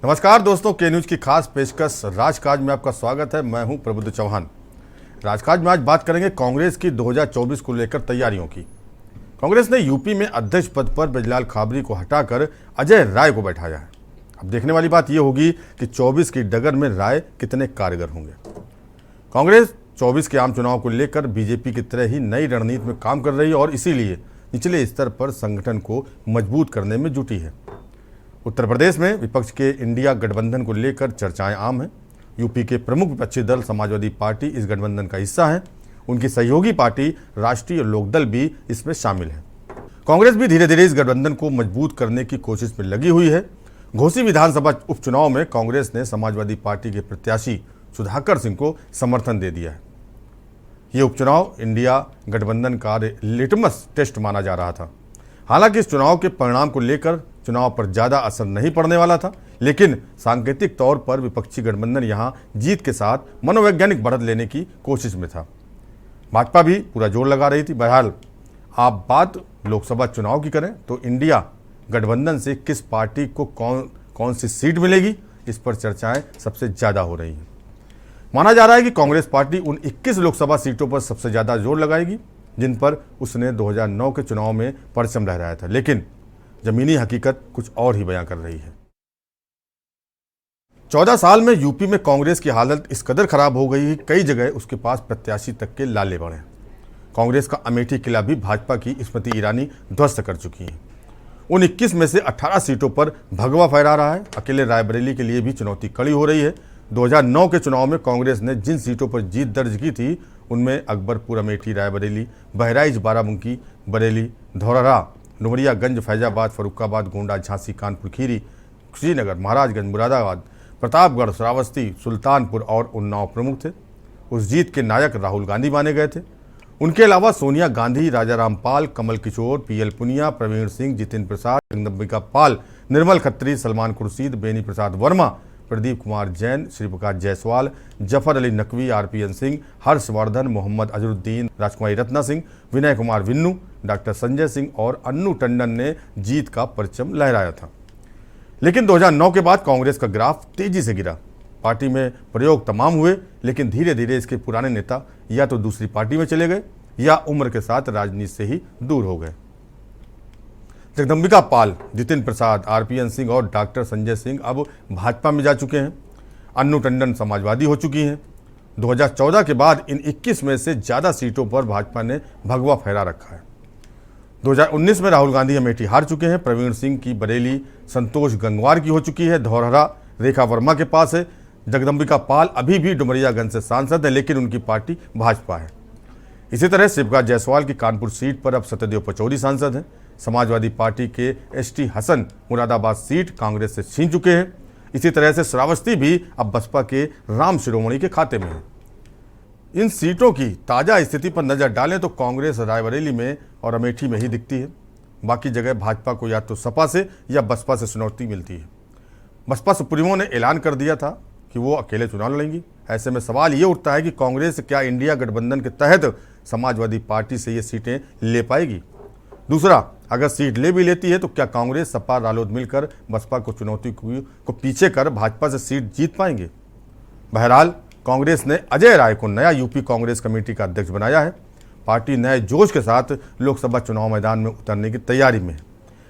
नमस्कार दोस्तों, के न्यूज की खास पेशकश राजकाज में आपका स्वागत है। मैं हूं प्रबुद्ध चौहान। राजकाज में आज बात करेंगे कांग्रेस की 2024 को लेकर तैयारियों की। कांग्रेस ने यूपी में अध्यक्ष पद पर बृजलाल खाबरी को हटाकर अजय राय को बैठाया है। अब देखने वाली बात यह होगी कि 24 की डगर में राय कितने कारगर होंगे। कांग्रेस 24 के आम चुनाव को लेकर बीजेपी की तरह ही नई रणनीति में काम कर रही है और इसीलिए निचले स्तर पर संगठन को मजबूत करने में जुटी है। उत्तर प्रदेश में विपक्ष के इंडिया गठबंधन को लेकर चर्चाएं आम हैं। यूपी के प्रमुख विपक्षी दल समाजवादी पार्टी इस गठबंधन का हिस्सा है। उनकी सहयोगी पार्टी राष्ट्रीय लोकदल भी इसमें शामिल है। कांग्रेस भी धीरे धीरे इस गठबंधन को मजबूत करने की कोशिश में लगी हुई है। घोसी विधानसभा उपचुनाव में कांग्रेस ने समाजवादी पार्टी के प्रत्याशी सुधाकर सिंह को समर्थन दे दिया है। ये उपचुनाव इंडिया गठबंधन का लिटमस टेस्ट माना जा रहा था। हालांकि इस चुनाव के परिणाम को लेकर चुनाव पर ज्यादा असर नहीं पड़ने वाला था, लेकिन सांकेतिक तौर पर विपक्षी गठबंधन यहां जीत के साथ मनोवैज्ञानिक बढ़त लेने की कोशिश में था। भाजपा भी पूरा जोर लगा रही थी। बहरहाल आप बात लोकसभा चुनाव की करें तो इंडिया गठबंधन से किस पार्टी को कौन सी सीट मिलेगी, इस पर चर्चाएं सबसे ज्यादा हो रही हैं। माना जा रहा है कि कांग्रेस पार्टी उन 21 लोकसभा सीटों पर सबसे ज्यादा जोर लगाएगी जिन पर उसने 2009 के चुनाव में परचम लहराया था, लेकिन जमीनी हकीकत कुछ और ही बयां कर रही है। 14 साल में यूपी में कांग्रेस की हालत इस कदर खराब हो गई कि कई जगह उसके पास प्रत्याशी तक के लाले बढ़े। कांग्रेस का अमेठी किला भी भाजपा की स्मृति ईरानी ध्वस्त कर चुकी है। उन 21 में से 18 सीटों पर भगवा फहरा रहा है। अकेले रायबरेली के लिए भी चुनौती कड़ी हो रही है। 2009 के चुनाव में कांग्रेस ने जिन सीटों पर जीत दर्ज की थी उनमें अकबरपुर, अमेठी, रायबरेली, बहराइच, बाराबंकी, बरेली, धौरहरा, डुमरियागंज, फैजाबाद, फरुखाबाद, गोंडा, झांसी, कानपुर खीरी, श्रीनगर, महाराजगंज, मुरादाबाद, प्रतापगढ़, श्रावस्ती, सुल्तानपुर और उन्नाव प्रमुख थे। उस जीत के नायक राहुल गांधी माने गए थे। उनके अलावा सोनिया गांधी, राजाराम पाल, कमल किशोर, पीएल पुनिया, प्रवीण सिंह, जितिन प्रसाद, जगदम्बिका पाल, निर्मल खत्री, सलमान खुर्शीद, बेनी प्रसाद वर्मा, प्रदीप कुमार जैन, श्रीप्रकाश जायसवाल, जफर अली नकवी, आरपीएन सिंह, हर्षवर्धन, मोहम्मद अजरुद्दीन, राजकुमारी रत्ना सिंह, विनय कुमार विन्नू, डॉक्टर संजय सिंह और अन्नू टंडन ने जीत का परचम लहराया था। लेकिन 2009 के बाद कांग्रेस का ग्राफ तेजी से गिरा। पार्टी में प्रयोग तमाम हुए, लेकिन धीरे धीरे इसके पुराने नेता या तो दूसरी पार्टी में चले गए या उम्र के साथ राजनीति से ही दूर हो गए। जगदम्बिका पाल, जितिन प्रसाद, आरपीएन सिंह और डॉक्टर संजय सिंह अब भाजपा में जा चुके हैं। अन्नू टंडन समाजवादी हो चुकी हैं। 2014 के बाद इन 21 में से ज़्यादा सीटों पर भाजपा ने भगवा फहरा रखा है। 2019 में राहुल गांधी अमेठी हार चुके हैं। प्रवीण सिंह की बरेली संतोष गंगवार की हो चुकी है। धौरहरा रेखा वर्मा के पास है। जगदम्बिका पाल अभी भी डुमरियागंज से सांसद है, लेकिन उनकी पार्टी भाजपा है। इसी तरह श्रीप्रकाश जायसवाल की कानपुर सीट पर अब सत्यदेव पचौरी सांसद हैं। समाजवादी पार्टी के एसटी हसन मुरादाबाद सीट कांग्रेस से छीन चुके हैं। इसी तरह से श्रावस्ती भी अब बसपा के राम शिरोमणि के खाते में है। इन सीटों की ताजा स्थिति पर नजर डालें तो कांग्रेस रायबरेली में और अमेठी में ही दिखती है। बाकी जगह भाजपा को या तो सपा से या बसपा से चुनौती मिलती है। बसपा सुप्रीमो ने ऐलान कर दिया था कि वो अकेले चुनाव लड़ेंगी। ऐसे में सवाल ये उठता है कि कांग्रेस क्या इंडिया गठबंधन के तहत समाजवादी पार्टी से ये सीटें ले पाएगी। दूसरा, अगर सीट ले भी लेती है तो क्या कांग्रेस, सपा, रालोद मिलकर बसपा को चुनौती को पीछे कर भाजपा से सीट जीत पाएंगे। बहरहाल कांग्रेस ने अजय राय को नया यूपी कांग्रेस कमेटी का अध्यक्ष बनाया है। पार्टी नए जोश के साथ लोकसभा चुनाव मैदान में उतरने की तैयारी में है।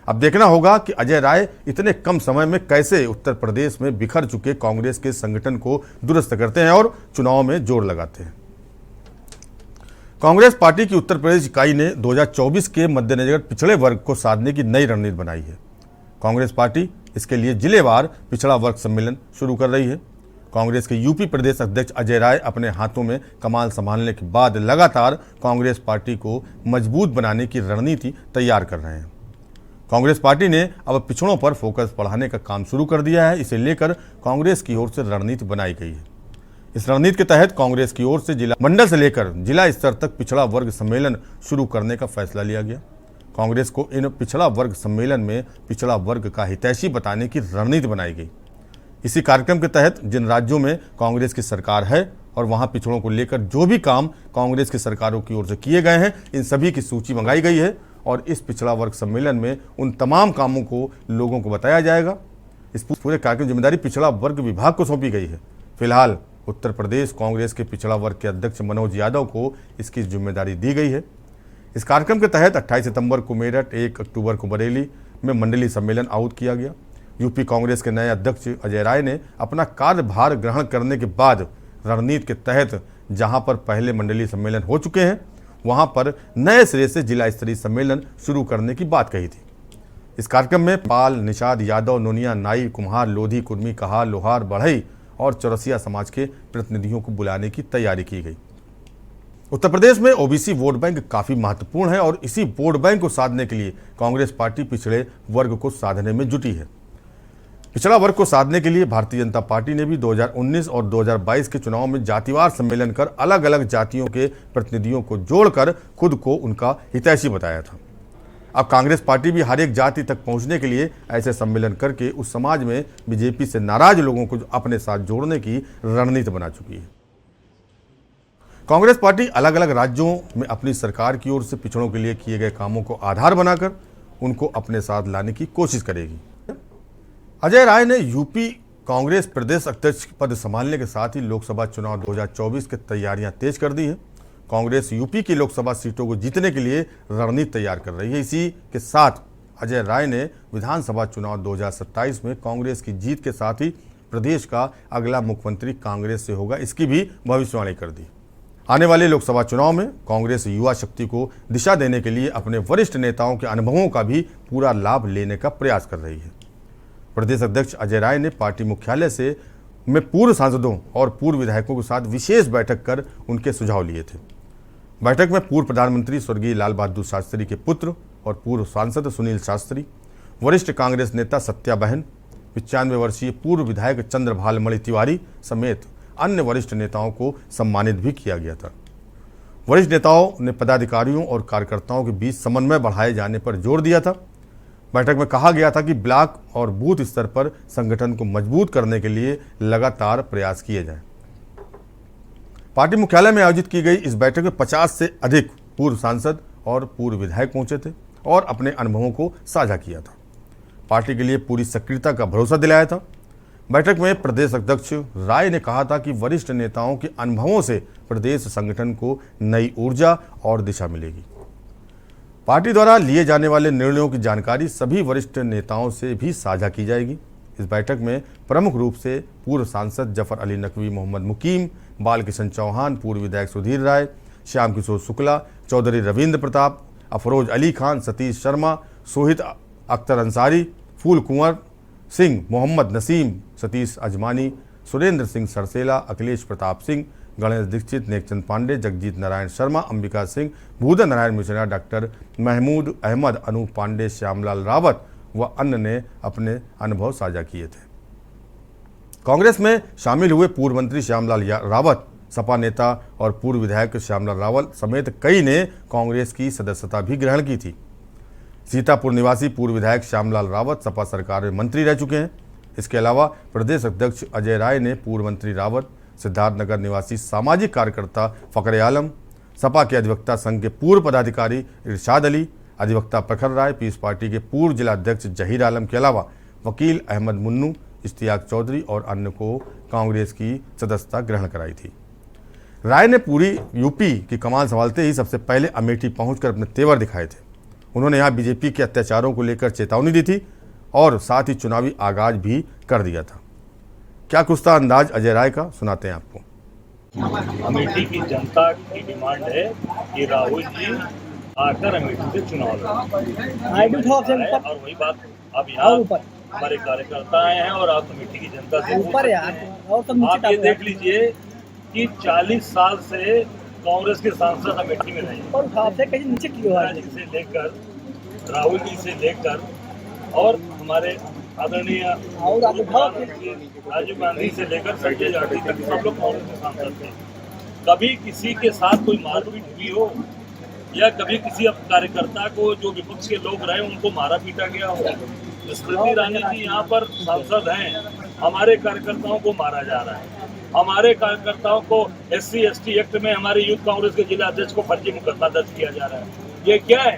अब देखना होगा कि अजय राय इतने कम समय में कैसे उत्तर प्रदेश में बिखर चुके कांग्रेस के संगठन को दुरुस्त करते हैं और चुनाव में जोर लगाते हैं। कांग्रेस पार्टी की उत्तर प्रदेश इकाई ने 2024 के मद्देनजर पिछड़े वर्ग को साधने की नई रणनीति बनाई है। कांग्रेस पार्टी इसके लिए जिलेवार पिछड़ा वर्ग सम्मेलन शुरू कर रही है। कांग्रेस के यूपी प्रदेश अध्यक्ष अजय राय अपने हाथों में कमान संभालने के बाद लगातार कांग्रेस पार्टी को मजबूत बनाने की रणनीति तैयार कर रहे हैं। कांग्रेस पार्टी ने अब पिछड़ों पर फोकस बढ़ाने का काम शुरू कर दिया है। इसे लेकर कांग्रेस की ओर से रणनीति बनाई गई है। इस रणनीति के तहत कांग्रेस की ओर से जिला मंडल से लेकर जिला स्तर तक पिछड़ा वर्ग सम्मेलन शुरू करने का फैसला लिया गया। कांग्रेस को इन पिछड़ा वर्ग सम्मेलन में पिछड़ा वर्ग का हितैषी बताने की रणनीति बनाई गई। इसी कार्यक्रम के तहत जिन राज्यों में कांग्रेस की सरकार है और वहां पिछड़ों को लेकर जो भी काम कांग्रेस की सरकारों की ओर से किए गए हैं, इन सभी की सूची मंगाई गई है और इस पिछड़ा वर्ग सम्मेलन में उन तमाम कामों को लोगों को बताया जाएगा इस पूरे कार्य की जिम्मेदारी पिछड़ा वर्ग विभाग को सौंपी गई है। फिलहाल उत्तर प्रदेश कांग्रेस के पिछड़ा वर्ग के अध्यक्ष मनोज यादव को इसकी जिम्मेदारी दी गई है। इस कार्यक्रम के तहत 28 सितंबर को मेरठ, 1 अक्टूबर को बरेली में मंडलीय सम्मेलन आयोजित किया गया। यूपी कांग्रेस के नए अध्यक्ष अजय राय ने अपना कार्यभार ग्रहण करने के बाद रणनीति के तहत जहां पर पहले मंडलीय सम्मेलन हो चुके हैं, वहां पर नए सिरे से जिला स्तरीय सम्मेलन शुरू करने की बात कही थी। इस कार्यक्रम में पाल, निषाद, यादव, नोनिया, नाई, कुम्हार, लोधी, कुर्मी, कहार, लोहार, बढ़ई और चौरसिया समाज के प्रतिनिधियों को बुलाने की तैयारी की गई। उत्तर प्रदेश में ओबीसी वोट बैंक काफी महत्वपूर्ण है और इसी वोट बैंक को साधने के लिए कांग्रेस पार्टी पिछड़े वर्ग को साधने में जुटी है। पिछड़ा वर्ग को साधने के लिए भारतीय जनता पार्टी ने भी 2019 और 2022 के चुनाव में जातिवार सम्मेलन कर अलग अलग जातियों के प्रतिनिधियों को जोड़कर खुद को उनका हितैषी बताया था। अब कांग्रेस पार्टी भी हर एक जाति तक पहुंचने के लिए ऐसे सम्मेलन करके उस समाज में बीजेपी से नाराज लोगों को अपने साथ जोड़ने की रणनीति बना चुकी है। कांग्रेस पार्टी अलग अलग राज्यों में अपनी सरकार की ओर से पिछड़ों के लिए किए गए कामों को आधार बनाकर उनको अपने साथ लाने की कोशिश करेगी। अजय राय ने यूपी कांग्रेस प्रदेश अध्यक्ष पद संभालने के साथ ही लोकसभा चुनाव 2024 की तैयारियां तेज कर दी है। कांग्रेस यूपी की लोकसभा सीटों को जीतने के लिए रणनीति तैयार कर रही है। इसी के साथ अजय राय ने विधानसभा चुनाव 2027 में कांग्रेस की जीत के साथ ही प्रदेश का अगला मुख्यमंत्री कांग्रेस से होगा, इसकी भी भविष्यवाणी कर दी। आने वाले लोकसभा चुनाव में कांग्रेस युवा शक्ति को दिशा देने के लिए अपने वरिष्ठ नेताओं के अनुभवों का भी पूरा लाभ लेने का प्रयास कर रही है। प्रदेश अध्यक्ष अजय राय ने पार्टी मुख्यालय में पूर्व सांसदों और पूर्व विधायकों के साथ विशेष बैठक कर उनके सुझाव लिए थे। बैठक में पूर्व प्रधानमंत्री स्वर्गीय लाल बहादुर शास्त्री के पुत्र और पूर्व सांसद सुनील शास्त्री, वरिष्ठ कांग्रेस नेता सत्या बहन, 95 वर्षीय पूर्व विधायक चंद्रभाल मणि तिवारी समेत अन्य वरिष्ठ नेताओं को सम्मानित भी किया गया था। वरिष्ठ नेताओं ने पदाधिकारियों और कार्यकर्ताओं के बीच समन्वय बढ़ाए जाने पर जोर दिया था। बैठक में कहा गया था कि ब्लॉक और बूथ स्तर पर संगठन को मजबूत करने के लिए लगातार प्रयास किए जाएं। पार्टी मुख्यालय में आयोजित की गई इस बैठक में 50 से अधिक पूर्व सांसद और पूर्व विधायक पहुंचे थे और अपने अनुभवों को साझा किया था। पार्टी के लिए पूरी सक्रियता का भरोसा दिलाया था। बैठक में प्रदेश अध्यक्ष राय ने कहा था कि वरिष्ठ नेताओं के अनुभवों से प्रदेश संगठन को नई ऊर्जा और दिशा मिलेगी। पार्टी द्वारा लिए जाने वाले निर्णयों की जानकारी सभी वरिष्ठ नेताओं से भी साझा की जाएगी। इस बैठक में प्रमुख रूप से पूर्व सांसद जफर अली नकवी, मोहम्मद मुकीम, बाल किशन चौहान, पूर्व विधायक सुधीर राय, श्याम किशोर शुक्ला, चौधरी रविंद्र प्रताप, अफरोज अली खान, सतीश शर्मा, सोहित अख्तर अंसारी, फूल कुंवर सिंह, मोहम्मद नसीम, सतीश अजमानी, सुरेंद्र सिंह सरसेला, अखिलेश प्रताप सिंह, गणेश दीक्षित, नेकचंद पांडे, जगजीत नारायण शर्मा, अंबिका सिंह, भूधर नारायण मिश्रा, डॉक्टर महमूद अहमद, अनूप पांडे, श्यामलाल रावत व अन्य ने अपने अनुभव साझा किए थे। कांग्रेस में शामिल हुए पूर्व मंत्री श्यामलाल रावत, सपा नेता और पूर्व विधायक श्यामलाल रावत समेत कई ने कांग्रेस की सदस्यता भी ग्रहण की थी। सीतापुर निवासी पूर्व विधायक श्यामलाल रावत सपा सरकार में मंत्री रह चुके हैं। इसके अलावा प्रदेश अध्यक्ष अजय राय ने पूर्व मंत्री रावत, सिद्धार्थनगर निवासी सामाजिक कार्यकर्ता फकरे आलम, सपा के अधिवक्ता संघ के पूर्व पदाधिकारी इरशाद अली, अधिवक्ता प्रखर राय, पीस पार्टी के पूर्व जिला अध्यक्ष जहीर आलम के अलावा वकील अहमद मुन्नू, इश्तियाक चौधरी और अन्य को कांग्रेस की सदस्यता ग्रहण कराई थी। राय ने पूरी यूपी की कमान संभालते ही सबसे पहले अमेठी पहुंचकर अपने तेवर दिखाए थे। उन्होंने यहां बीजेपी के अत्याचारों को लेकर चेतावनी दी थी और साथ ही चुनावी आगाज भी कर दिया था। क्या कुछ था अंदाज अजय राय का, सुनाते हैं आपको। अमेठी की जनता की डिमांड है कि राहुल जी आकर अमेठी से चुनाव लड़ें और वही बात अब यहाँ हमारे कार्यकर्ता आए हैं और आप अमेठी की जनता से आप ये देख लीजिए कि 40 साल से कांग्रेस के सांसद अमेठी में रहे जी से लेकर राहुल जी से लेकर और हमारे आदरणीय राजीव गांधी से लेकर संजय जाटी तक सब लोग कांग्रेस के सांसद थे। कभी किसी के साथ कोई मारपीट हुई हो या कभी किसी कार्यकर्ता को जो विपक्ष के लोग रहे उनको मारा पीटा गया हो? स्मृति ईरानी जी यहाँ पर सांसद हैं, हमारे कार्यकर्ताओं को मारा जा रहा है। हमारे कार्यकर्ताओं को SC ST एक्ट में हमारे यूथ कांग्रेस के जिला अध्यक्ष को फर्जी मुकदमा दर्ज किया जा रहा है। ये क्या है?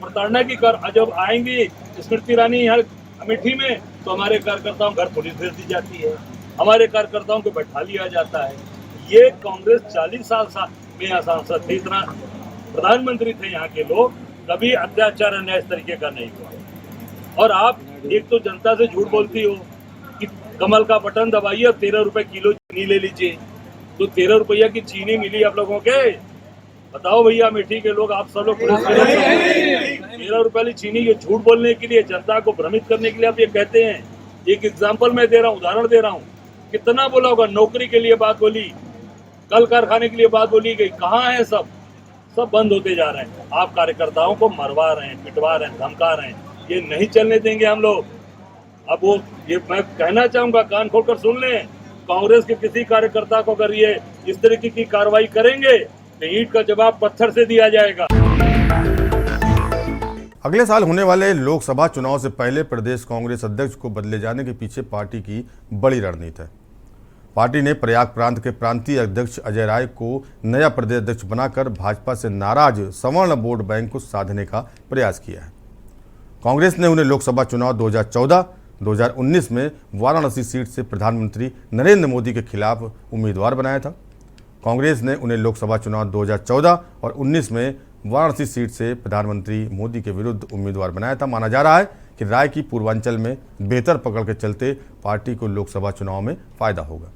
प्रताड़ना की कर जब आएंगी स्मृति ईरानी यहाँ अमेठी में तो हमारे कार्यकर्ताओं घर पुलिस भेज दी जाती है, हमारे कार्यकर्ताओं को बैठा लिया जाता है। ये कांग्रेस 40 साल में यहाँ सांसद थे, इतना प्रधानमंत्री थे यहाँ के लोग, कभी अत्याचार अन्याय इस तरीके का नहीं हुआ। और आप एक तो जनता से झूठ बोलती हो कि कमल का बटन दबाइए और 13 रुपए किलो चीनी ले लीजिए, तो 13 रुपया की चीनी मिली आप लोगों के? बताओ भैया अमेठी के लोग, आप सब लोग 13 रुपए वाली चीनी के झूठ बोलने के लिए, जनता को भ्रमित करने के लिए आप ये कहते हैं। एक एग्जाम्पल मैं दे रहा हूँ, उदाहरण दे रहा हूँ, कितना बोला होगा, नौकरी के लिए बात बोली, कल कारखाने के लिए बात बोली गई, कहाँ है सब बंद होते जा रहे हैं। आप कार्यकर्ताओं को मरवा रहे हैं, पिटवा रहे हैं, धमका रहे हैं, ये नहीं चलने देंगे हम लोग। अब वो ये मैं कहना चाहूंगा, कान खोलकर सुन लें, कांग्रेस के किसी कार्यकर्ता को अगर ये इस तरीके की कार्रवाई करेंगे तो ईंट का जवाब पत्थर से दिया जाएगा। अगले साल होने वाले लोकसभा चुनाव से पहले प्रदेश कांग्रेस अध्यक्ष को बदले जाने के पीछे पार्टी की बड़ी रणनीति है। पार्टी ने प्रयाग प्रांत के प्रांतीय अध्यक्ष अजय राय को नया प्रदेश अध्यक्ष बनाकर भाजपा से नाराज सवर्ण वोट बैंक को साधने का प्रयास किया है। कांग्रेस ने उन्हें लोकसभा चुनाव 2014-2019 में वाराणसी सीट से प्रधानमंत्री नरेंद्र मोदी के खिलाफ उम्मीदवार बनाया था। कांग्रेस ने उन्हें लोकसभा चुनाव 2014 और 19 में वाराणसी सीट से प्रधानमंत्री मोदी के विरुद्ध उम्मीदवार बनाया था। माना जा रहा है कि राय की पूर्वांचल में बेहतर पकड़ के चलते पार्टी को लोकसभा चुनाव में फायदा होगा।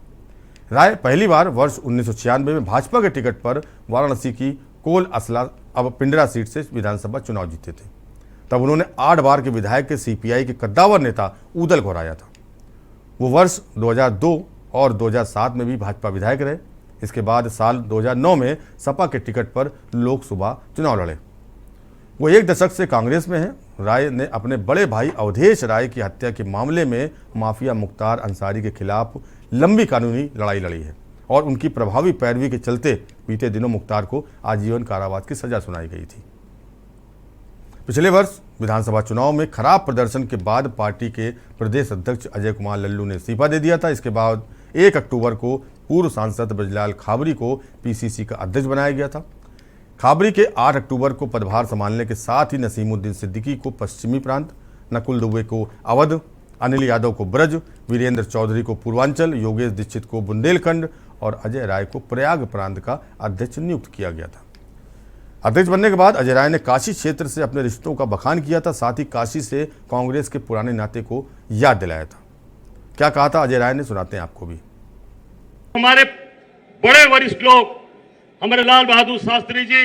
राय पहली बार वर्ष 1996 में भाजपा के टिकट पर वाराणसी की कोल असला अब पिंडरा सीट से विधानसभा चुनाव जीते थे। तब उन्होंने 8 बार के विधायक के सीपीआई के कद्दावर नेता ऊदल को हराया था। वो वर्ष 2002 और 2007 में भी भाजपा विधायक रहे। इसके बाद साल 2009 में सपा के टिकट पर लोकसभा चुनाव लड़े। वो 1 दशक से कांग्रेस में हैं। राय ने अपने बड़े भाई अवधेश राय की हत्या के मामले में माफिया मुख्तार अंसारी के खिलाफ लंबी कानूनी लड़ाई लड़ी है और उनकी प्रभावी पैरवी के चलते बीते दिनों मुख्तार को आजीवन कारावास की सजा सुनाई गई थी। पिछले वर्ष विधानसभा चुनाव में खराब प्रदर्शन के बाद पार्टी के प्रदेश अध्यक्ष अजय कुमार लल्लू ने इस्तीफा दे दिया था। इसके बाद 1 अक्टूबर को पूर्व सांसद ब्रजलाल खाबरी को पीसीसी का अध्यक्ष बनाया गया था। खाबरी के 8 अक्टूबर को पदभार संभालने के साथ ही नसीमुद्दीन सिद्दीकी को पश्चिमी प्रांत, नकुल दुबे को अवध, अनिल यादव को ब्रज, वीरेंद्र चौधरी को पूर्वांचल, योगेश दीक्षित को बुंदेलखंड और अजय राय को प्रयाग प्रांत का अध्यक्ष नियुक्त किया गया था। अध्यक्ष बनने के बाद अजय राय ने काशी क्षेत्र से अपने रिश्तों का बखान किया था। साथ ही काशी से कांग्रेस के पुराने नाते को याद दिलाया था। क्या कहा था अजय राय ने, सुनाते हैं आपको भी। हमारे बड़े वरिष्ठ लोग, हमारे लाल बहादुर शास्त्री जी,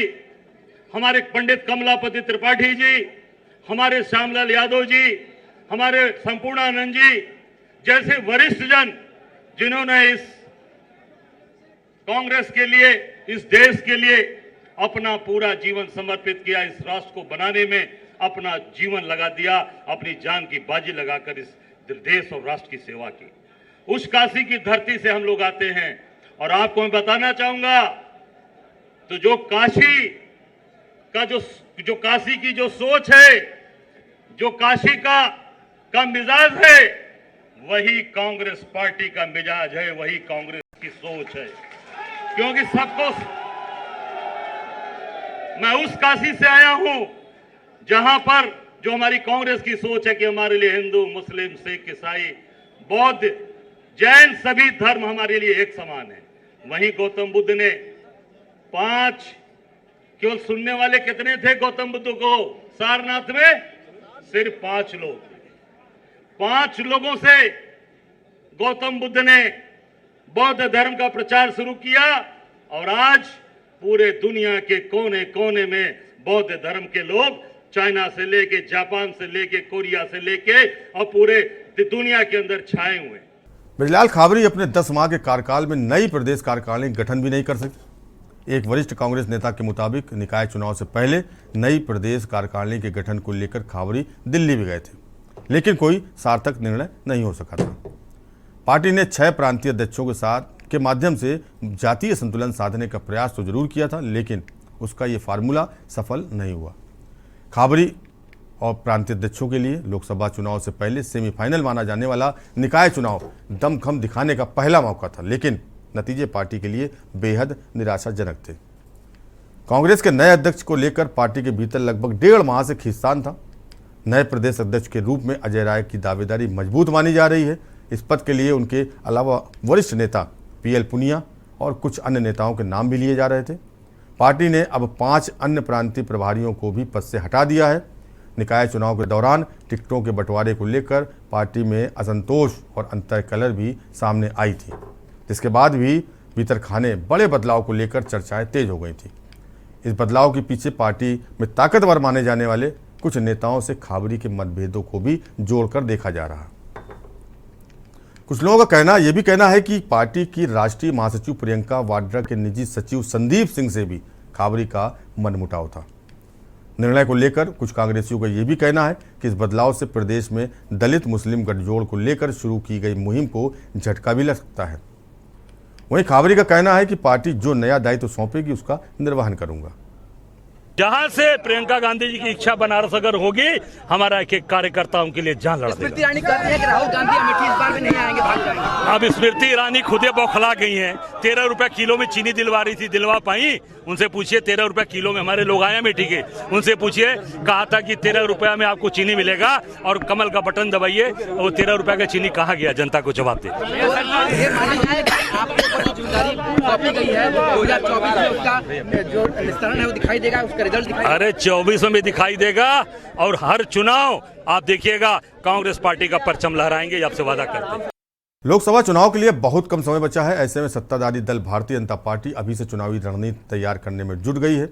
हमारे पंडित कमलापति त्रिपाठी जी, हमारे श्यामलाल यादव जी, हमारे संपूर्णानंद जी जैसे वरिष्ठ जन, जिन्होंने इस कांग्रेस के लिए, इस देश के लिए अपना पूरा जीवन समर्पित किया, इस राष्ट्र को बनाने में अपना जीवन लगा दिया, अपनी जान की बाजी लगाकर इस देश और राष्ट्र की सेवा की। उस काशी की धरती से हम लोग आते हैं और आपको मैं बताना चाहूंगा, तो जो काशी का जो काशी की जो सोच है, जो काशी का मिजाज है, वही कांग्रेस पार्टी का मिजाज है, वही कांग्रेस की सोच है। क्योंकि सबको, मैं उस काशी से आया हूं जहां पर जो हमारी कांग्रेस की सोच है कि हमारे लिए हिंदू, मुस्लिम, सिख, ईसाई, बौद्ध, जैन सभी धर्म हमारे लिए एक समान है। वहीं गौतम बुद्ध ने 5, केवल सुनने वाले कितने थे गौतम बुद्ध को सारनाथ में? सिर्फ 5 लोग। 5 लोगों से गौतम बुद्ध ने बौद्ध धर्म का प्रचार शुरू किया और आज पूरे दुनिया के कोने कोने में बौद्ध धर्म के लोग, चाइना से लेके, जापान से लेके, कोरिया से लेके और पूरे दुनिया के अंदर छाए हुए। ब्रजलाल खाबरी अपने 10 माह के कार्यकाल में नई प्रदेश कार्यकारिणी गठन भी नहीं कर सके। एक वरिष्ठ कांग्रेस नेता के मुताबिक निकाय चुनाव से पहले नई प्रदेश कार्यकारिणी के गठन को लेकर खाबरी दिल्ली भी गए थे, लेकिन कोई सार्थक निर्णय नहीं हो सका था। पार्टी ने 6 प्रांतीय अध्यक्षों के साथ के माध्यम से जातीय संतुलन साधने का प्रयास तो जरूर किया था, लेकिन उसका ये फार्मूला सफल नहीं हुआ। खाबरी और प्रांतीय अध्यक्षों के लिए लोकसभा चुनाव से पहले सेमीफाइनल माना जाने वाला निकाय चुनाव दमखम दिखाने का पहला मौका था, लेकिन नतीजे पार्टी के लिए बेहद निराशाजनक थे। कांग्रेस के नए अध्यक्ष को लेकर पार्टी के भीतर लगभग 1.5 माह से खींचतान था। नए प्रदेश अध्यक्ष के रूप में अजय राय की दावेदारी मजबूत मानी जा रही है। इस पद के लिए उनके अलावा वरिष्ठ नेता PL पुनिया और कुछ अन्य नेताओं के नाम भी लिए जा रहे थे। पार्टी ने अब 5 अन्य प्रांतीय प्रभारियों को भी पद से हटा दिया है। निकाय चुनाव के दौरान टिकटों के बंटवारे को लेकर पार्टी में असंतोष और अंतर्कलह भी सामने आई थी, जिसके बाद भी भीतरखाने बड़े बदलाव को लेकर चर्चाएं तेज हो गई थी। इस बदलाव के पीछे पार्टी में ताकतवर माने जाने वाले कुछ नेताओं से खबरी के मतभेदों को भी जोड़कर देखा जा रहा है। कुछ लोगों का यह भी कहना है कि पार्टी की राष्ट्रीय महासचिव प्रियंका वाड्रा के निजी सचिव संदीप सिंह से भी खबरी का मनमुटाव था। निर्णय को लेकर कुछ कांग्रेसियों का यह भी कहना है कि इस बदलाव से प्रदेश में दलित मुस्लिम गठजोड़ को लेकर शुरू की गई मुहिम को झटका भी लग सकता है। वहीं खबरी का कहना है कि पार्टी जो नया दायित्व सौंपेगी उसका निर्वहन करूंगा। जहां से प्रियंका गांधी जी की इच्छा बनारस अगर होगी, हमारा एक एक कार्यकर्ता उनके लिए जान लड़ा देगा। स्मृति ईरानी कहती है कि राहुल गांधी अमेठी इस बार भी नहीं आएंगे, भाग जाएंगे। अब स्मृति ईरानी खुदे बौखला गई हैं। 13 रुपए किलो में चीनी दिलवा रही थी, दिलवा पाई? उनसे पूछिए। 13 रुपए किलो में हमारे लोग आए अमेठी के, उनसे पूछिए। कहा था कि 13 रुपया में आपको चीनी मिलेगा और कमल का बटन दबाइए, वो 13 रुपए का चीनी कहाँ गया? जनता को जवाब दे। ये माना जाए कि आपके ऊपर जो जिम्मेदारी सौंपी गई है 2024 में, उसका जो निस्तारण है वो दिखाई देगा, उसका रिजल्ट दिखाई। अरे 24 में दिखाई देगा और हर चुनाव आप देखिएगा कांग्रेस पार्टी का परचम लहराएंगे, आपसे वादा करते हैं। लोकसभा चुनाव के लिए बहुत कम समय बचा है। ऐसे में सत्ताधारी दल भारतीय जनता पार्टी अभी से चुनावी रणनीति तैयार करने में जुट गई है।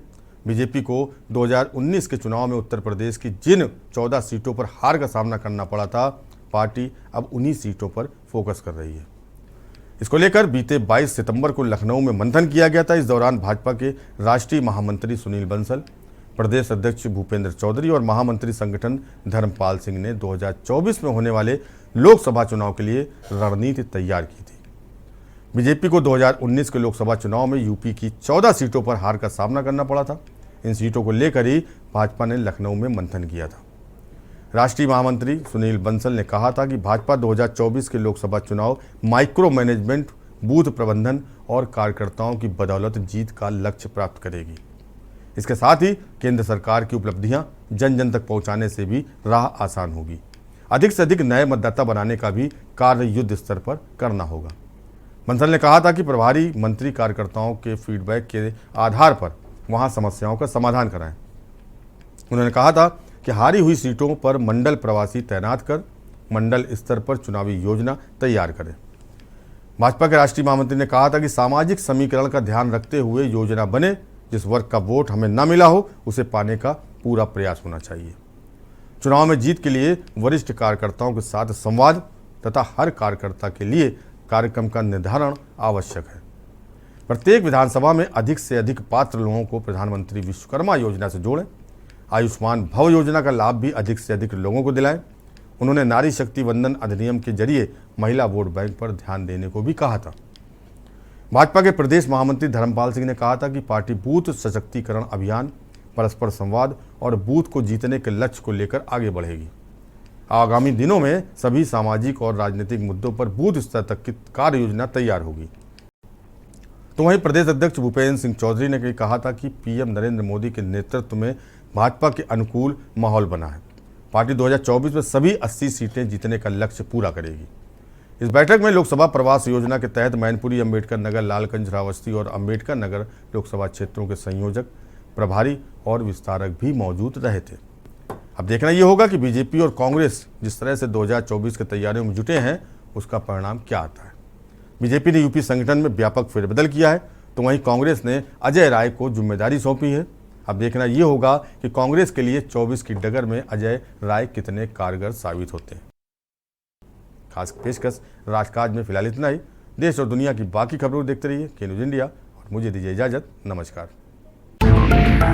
बीजेपी को 2019 के चुनाव में उत्तर प्रदेश की जिन 14 सीटों पर हार का सामना करना पड़ा था, पार्टी अब उन्हीं सीटों पर फोकस कर रही है। इसको लेकर बीते 22 सितंबर को लखनऊ में मंथन किया गया था। इस दौरान भाजपा के राष्ट्रीय महामंत्री सुनील बंसल, प्रदेश अध्यक्ष भूपेंद्र चौधरी और महामंत्री संगठन धर्मपाल सिंह ने 2024 में होने वाले लोकसभा चुनाव के लिए रणनीति तैयार की थी। बीजेपी को 2019 के लोकसभा चुनाव में यूपी की 14 सीटों पर हार का सामना करना पड़ा था। इन सीटों को लेकर ही भाजपा ने लखनऊ में मंथन किया था। राष्ट्रीय महामंत्री सुनील बंसल ने कहा था कि भाजपा 2024 के लोकसभा चुनाव माइक्रो मैनेजमेंट, बूथ प्रबंधन और कार्यकर्ताओं की बदौलत जीत का लक्ष्य प्राप्त करेगी। इसके साथ ही केंद्र सरकार की उपलब्धियां जन जन तक पहुंचाने से भी राह आसान होगी। अधिक से अधिक नए मतदाता बनाने का भी कार्य युद्ध स्तर पर करना होगा। बंसल ने कहा था कि प्रभारी मंत्री कार्यकर्ताओं के फीडबैक के आधार पर वहां समस्याओं का समाधान कराएं। उन्होंने कहा था कि हारी हुई सीटों पर मंडल प्रवासी तैनात कर मंडल स्तर पर चुनावी योजना तैयार करें। भाजपा के राष्ट्रीय महामंत्री ने कहा था कि सामाजिक समीकरण का ध्यान रखते हुए योजना बने। जिस वर्ग का वोट हमें न मिला हो उसे पाने का पूरा प्रयास होना चाहिए। चुनाव में जीत के लिए वरिष्ठ कार्यकर्ताओं के साथ संवाद तथा हर कार्यकर्ता के लिए कार्यक्रम का निर्धारण आवश्यक है। प्रत्येक विधानसभा में अधिक से अधिक पात्र लोगों को प्रधानमंत्री विश्वकर्मा योजना से जोड़ें। आयुष्मान भव योजना का लाभ भी अधिक से अधिक लोगों को दिलाएं। उन्होंने नारी शक्ति वंदन अधिनियम के जरिए महिला वोट बैंक पर ध्यान देने को भी कहा था। भाजपा के प्रदेश महामंत्री धर्मपाल सिंह ने कहा था कि पार्टी बूथ सशक्तिकरण अभियान, परस्पर संवाद और बूथ को जीतने के लक्ष्य को लेकर आगे बढ़ेगी। आगामी दिनों में सभी सामाजिक और राजनीतिक मुद्दों पर बूथ स्तर तक की कार्य योजना तैयार होगी। तो वहीं प्रदेश अध्यक्ष भूपेंद्र सिंह चौधरी ने कहा था कि पीएम नरेंद्र मोदी के नेतृत्व में भाजपा के अनुकूल माहौल बना है। पार्टी 2024 में सभी 80 सीटें जीतने का लक्ष्य पूरा करेगी। इस बैठक में लोकसभा प्रवास योजना के तहत मैनपुरी, अम्बेडकर नगर, लालगंज, श्रावस्ती और अम्बेडकर नगर लोकसभा क्षेत्रों के संयोजक, प्रभारी और विस्तारक भी मौजूद रहे थे। अब देखना ये होगा कि बीजेपी और कांग्रेस जिस तरह से 2024 की तैयारियों में जुटे हैं उसका परिणाम क्या आता है। बीजेपी ने यूपी संगठन में व्यापक फेरबदल किया है, तो वहीं कांग्रेस ने अजय राय को जिम्मेदारी सौंपी है। अब देखना ये होगा कि कांग्रेस के लिए 24 की डगर में अजय राय कितने कारगर साबित होते हैं। खास पेशकश राजकाज में फिलहाल इतना ही। देश और दुनिया की बाकी खबरों को देखते रहिए के न्यूज़ इंडिया और मुझे दीजिए इजाजत। नमस्कार।